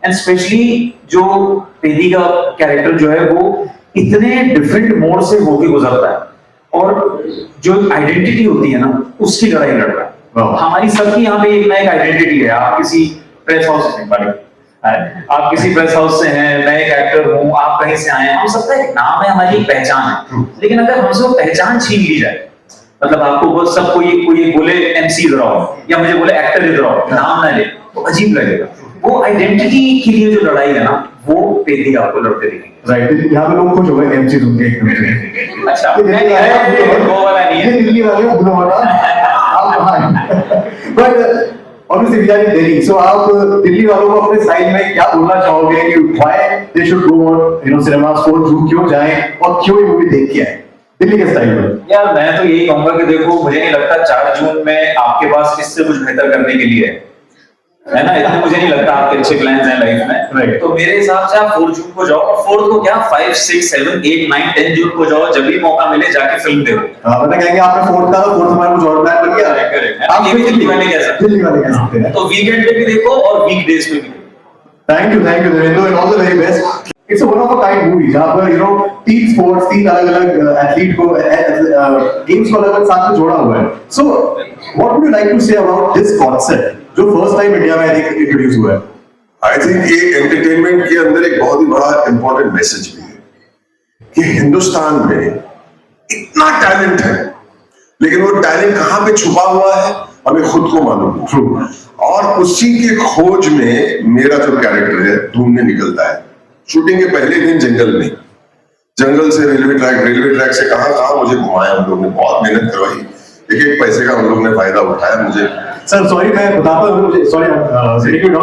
And specially जो पेदी का कैरेक्टर जो है वो इतने डिफरेंट मोड से होके गुजरता है और जो आइडेंटिटी होती है ना उसकी लड़ाई लड़ रहा है। हमारी सबकी यहाँ पे एक ना एक आइडेंटिटी है। आप किसी प्रेस हाउस से आप किसी प्रेस हाउस से हैं, मैं एक एक्टर हूँ, आप कहीं से आए हैं, हम सबका एक नाम है, हमारी एक पहचान है। लेकिन अगर हमसे वो पहचान छीन ली जाए, मतलब आपको वो सब कोई बोले MC इधर आओ या मुझे बोले एक्टर इधर आओ, नाम ना ले तो अजीब लगेगा। वो आइडेंटिटी के लिए जो लड़ाई है ना वो पेदी आपको लड़ते दिखेंगे। राइट, यहाँ पे लोग खुश हो गए MC सुन के एकदम से। अच्छा, वो वाला नहीं है, दिल्ली वाले बुरा वाला। But obviously we are in Delhi, so आप दिल्ली वालों को अपने साइड में क्या बोलना चाहोगे कि why they should go on cinemas for क्यों जाएं और क्यों ये मूवी देख के आए दिल्ली के स्टाइल में? यार मैं तो यही कहूंगा कि देखो, मुझे नहीं लगता 4 जून में आपके पास इससे कुछ बेहतर करने के लिए है ना, इतना मुझे नहीं लगता आपके अच्छे प्लान्स हैं लाइफ में। Right. तो मेरे हिसाब से आप 4 जून को जाओ और 4 को क्या 5, 6, 7, 8, 9, 10 जून को जाओ, जब भी मौका मिले जाके फिल्म देखो। पता कहेंगे आपने 4th का 4th हमारा कुछ और प्लान बन गया। आप ये भी दिल्ली वाले कह सकते हैं। तो वीकेंड पे भी देखो और वीकडेज पे भी देखो। Thank you Devendra and all the very best. It's one of a kind movie जहां पर तीन स्पोर्ट्स, तीन अलग-अलग एथलीट को गेम्स को अलग-अलग साथ में जोड़ा हुआ है। So what would you like to say about this concept जो फर्स्ट टाइम इंडिया में आई थिंक इंट्रोड्यूस हुआ है? आई थिंक ये एंटरटेनमेंट के अंदर एक बहुत ही बड़ा इंपॉर्टेंट मैसेज भी है कि हिंदुस्तान में इतना टैलेंट है, लेकिन वो टैलेंट कहां पे छुपा हुआ है हमें खुद को मालूम है। और उसी के खोज में मेरा जो कैरेक्टर है ढूंढने निकलता है। शूटिंग के पहले दिन जंगल से रेलवे ट्रैक से कहां मुझे घुमाया हम लोग ने, बहुत मेहनत करवाई, एक पैसे का हम लोग ने फायदा उठाया। मुझे सर सॉरी, मैं बताता हूँ, मुझे सॉरी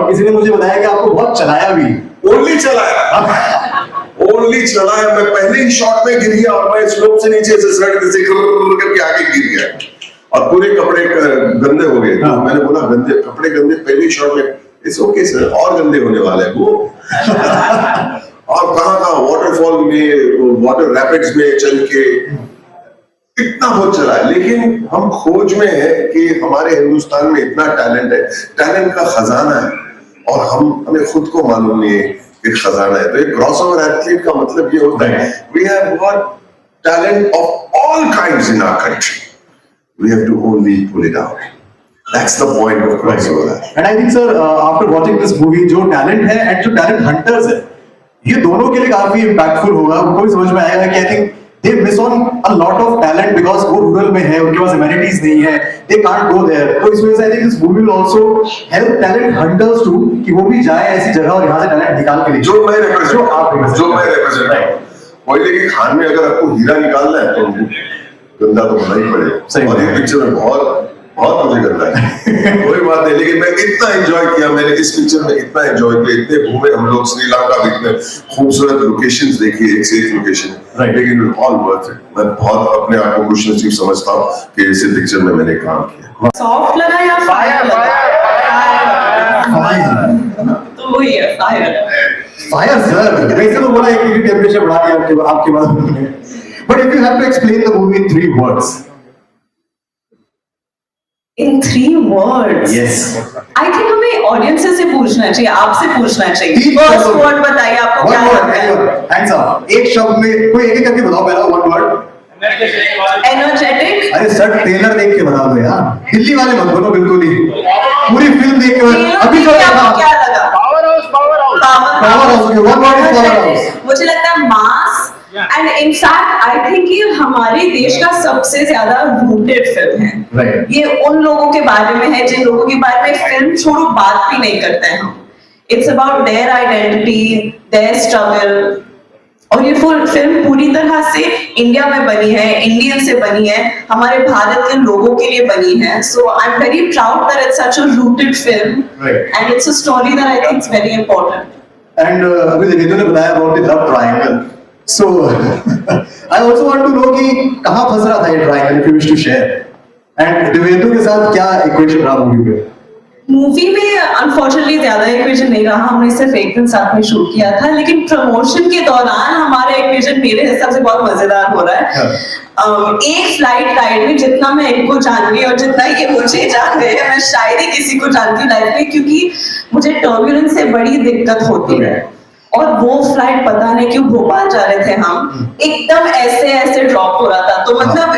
किसी ने मुझे बताया कि आपको बहुत चलाया भी। ओनली चलाया मैं पहले ही शॉट में गिर गया और मैं स्लोप से नीचे से सड़क से करके आगे गिर गया और पूरे कपड़े गंदे हो गए। तो मैंने बोला कपड़े गंदे पहले ही शॉट में, इट्स ओके सर, और गंदे होने वाले हैं वो। और कहाँ वाटरफॉल में, वाटर रैपिड्स में चल के इतना बहुत चला है। लेकिन हम खोज में है कि हमारे हिंदुस्तान में इतना टैलेंट है, टैलेंट का खजाना है और हमें खुद को मालूम नहीं है कि खजाना है। तो एक क्रॉसओवर एथलीट का मतलब ये होता है we have got talent of all kinds in our country, we have to only pull it out. That's the point of crossover. And I think sir after watching this movie जो talent है and जो talent hunters है, ये दोनों के लिए काफी impactful होगा। उनको भी समझ में आएगा कि I think they miss on a lot of talent because वो रूरल में है, उनके पास amenities नहीं है, they can't go there। तो इस वजह से I think this movie will also help talent hunters too कि वो भी जाए ऐसी जगह और यहाँ से talent निकाल के ले। जो मैं represent कोयले की खान में अगर आपको हीरा निकालना है तो गंदा तो होना ही पड़ेगा। और ये पिक्चर में बहुत मुझे गंदा है कोई बात नहीं, लेकिन मैं इतना एंजॉय किया, मैंने इस पिक्चर में इतना एंजॉय किया, इतने घूमे हम लोग श्रीलंका, इतने खूबसूरत लोकेशंस देखी, एक से एक लोकेशन, लेकिन ऑल वर्थ इट। मैं बहुत अपने आप को खुशनसीब समझता हूँ कि इस पिक्चर में मैंने काम किया। सॉफ्ट लगा या फायर? तो वही है फायर सर। वैसे तो बोला एक डिग्री टेम्परेचर बढ़ा दिया आपके बाद, but if you have to explain the movie in 3 words। In 3 words? Yes. I think हमें ऑडियंसेस से पूछना चाहिए, आपसे पूछना चाहिए। फर्स्ट वर्ड बताइए, आपको क्या लगता है? हैंड्स अप, एक शब्द में कोई एक करके बताओ। पहला 1 word। एनर्जेटिक। अरे सर ट्रेलर देख के बता दो यार, दिल्ली वाले मत बोलो बिल्कुल ही, पूरी फिल्म देख के अभी जो आपको क्या लगा? Power house. 1 word is power house. मुझे लगता है mass and in fact I think ये हमारे देश का सबसे ज्यादा रूटेड फिल्म है। ये उन लोगों के बारे में है जिन लोगों के बारे में फिल्म छोड़ो बात भी नहीं करते हैं हम। It's about their identity, their struggle, और ये फुल फिल्म पूरी तरह से इंडिया में बनी है, इंडियन से बनी है, हमारे भारत के लोगों के लिए बनी है। So I am very proud that it's such a rooted film and it's a story that I think is very important. And अभी देवेंद्र ने बताया about the love triangle, so I also want to know कि कहां फंस रहा था ये triangle, if you wish to share. And Devendra के साथ क्या इक्वेशन रहा मूवी में? मूवी में अनफॉर्चुनेटली ज्यादा इक्वेशन नहीं रहा, हमने सिर्फ एक दिन साथ में शूट किया था, लेकिन प्रमोशन के दौरान हमारा इक्वेशन मेरे हिसाब से बहुत मजेदार हो रहा है। एक फ्लाइट राइड में जितना मैं इनको जान रही और जितना ये मुझे जान रहे हैं, मैं शायद ही किसी को जानती हूँ लाइफ में, क्योंकि मुझे टर्बुलेंस से बड़ी दिक्कत होती है। और वो फ्लाइट पता नहीं क्यों भोपाल जा रहे थे हम, एकदम ऐसे ड्रॉप हो रहा था, तो मतलब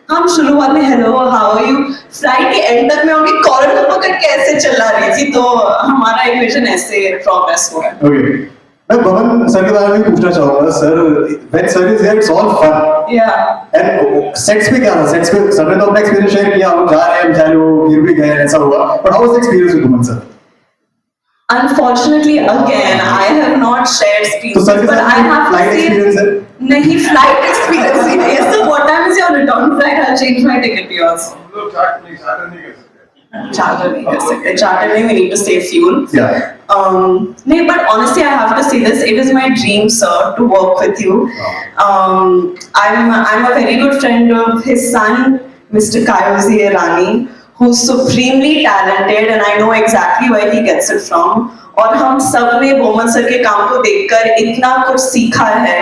हम शुरुआत में hello how are you, flight के एंड तक मैं उनकी कॉलर को पकड़ के ऐसे चला रही थी, तो हमारा इक्वेशन ऐसे प्रोग्रेस हुआ है। ओके, मैं भवन सर के बारे में पूछना चाहूंगा। Sir, when sir is here it's all fun. या एंड सेट्स पे क्या था? सेट्स पे सर ने तो अपना एक्सपीरियंस शेयर किया, हम जा रहे हैं बेचारे, वो गिर भी गए, ऐसा हुआ, but how was the experience with Bhavan sir? Unfortunately, again, I have not shared तो सर experiences, के but I साथ have to flight say, experience है? नहीं flight experience ही नहीं है। So what time is your return flight? I'll change my ticket to yours. Charter नहीं कर सकते, charter नहीं, we need to save fuel. Yeah. नहीं, but honestly, I have to say this. It is my dream, sir, to work with you. I'm a very good friend of his son, Mr. Kayozi Irani, who's supremely talented, and I know exactly where he gets it from. और हम सब ने Boman sir के काम को देखकर इतना कुछ सीखा है,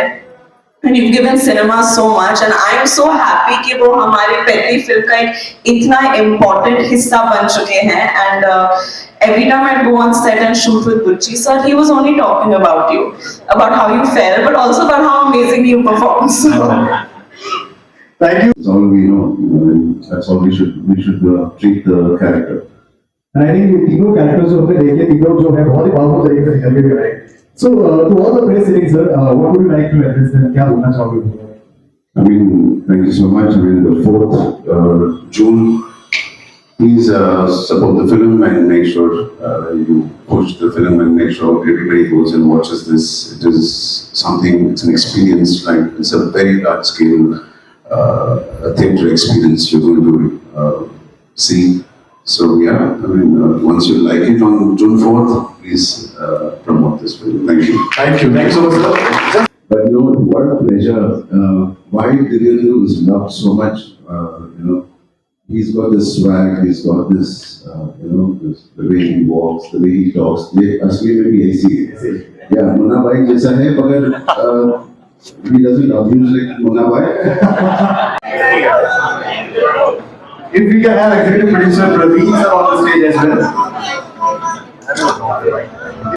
and you've given cinema so much, and I am so happy कि वो हमारे पहली फिल्म का एक इतना important हिस्सा बन चुके हैं। And every time I go on set and shoot with Bucci sir, he was only talking about you, about how you felt, but also about how amazing you performed. Thank you. That's all we know, and that's all we should treat the character. And I think तीनों characters जो हमने देखे, तीनों जो है बहुत ही powerful तरीके से निकल के आए। So to all the press sitting, sir, what would you like to address them? क्या बोलना चाहोगे? I mean, thank you so much. I mean, the 4th June, please support the film and make sure you push the film and make sure everybody goes and watches this. It is something, it's an experience, like it's a very large scale theatre experience you're going to see. So yeah, I mean, once you like it on June 4th, please promote this film. Thank you. Thank you. Thanks so much, sir. But you know, what a pleasure. Why Divyanju is loved so much, he's got this swag, he's got this, the way he walks, the way he talks. ये असली में भी ऐसी है. Yeah, Munna भाई जैसा है, मगर he doesn't abuse like Munna भाई. If we can have executive producer Praveen sir on the stage as well.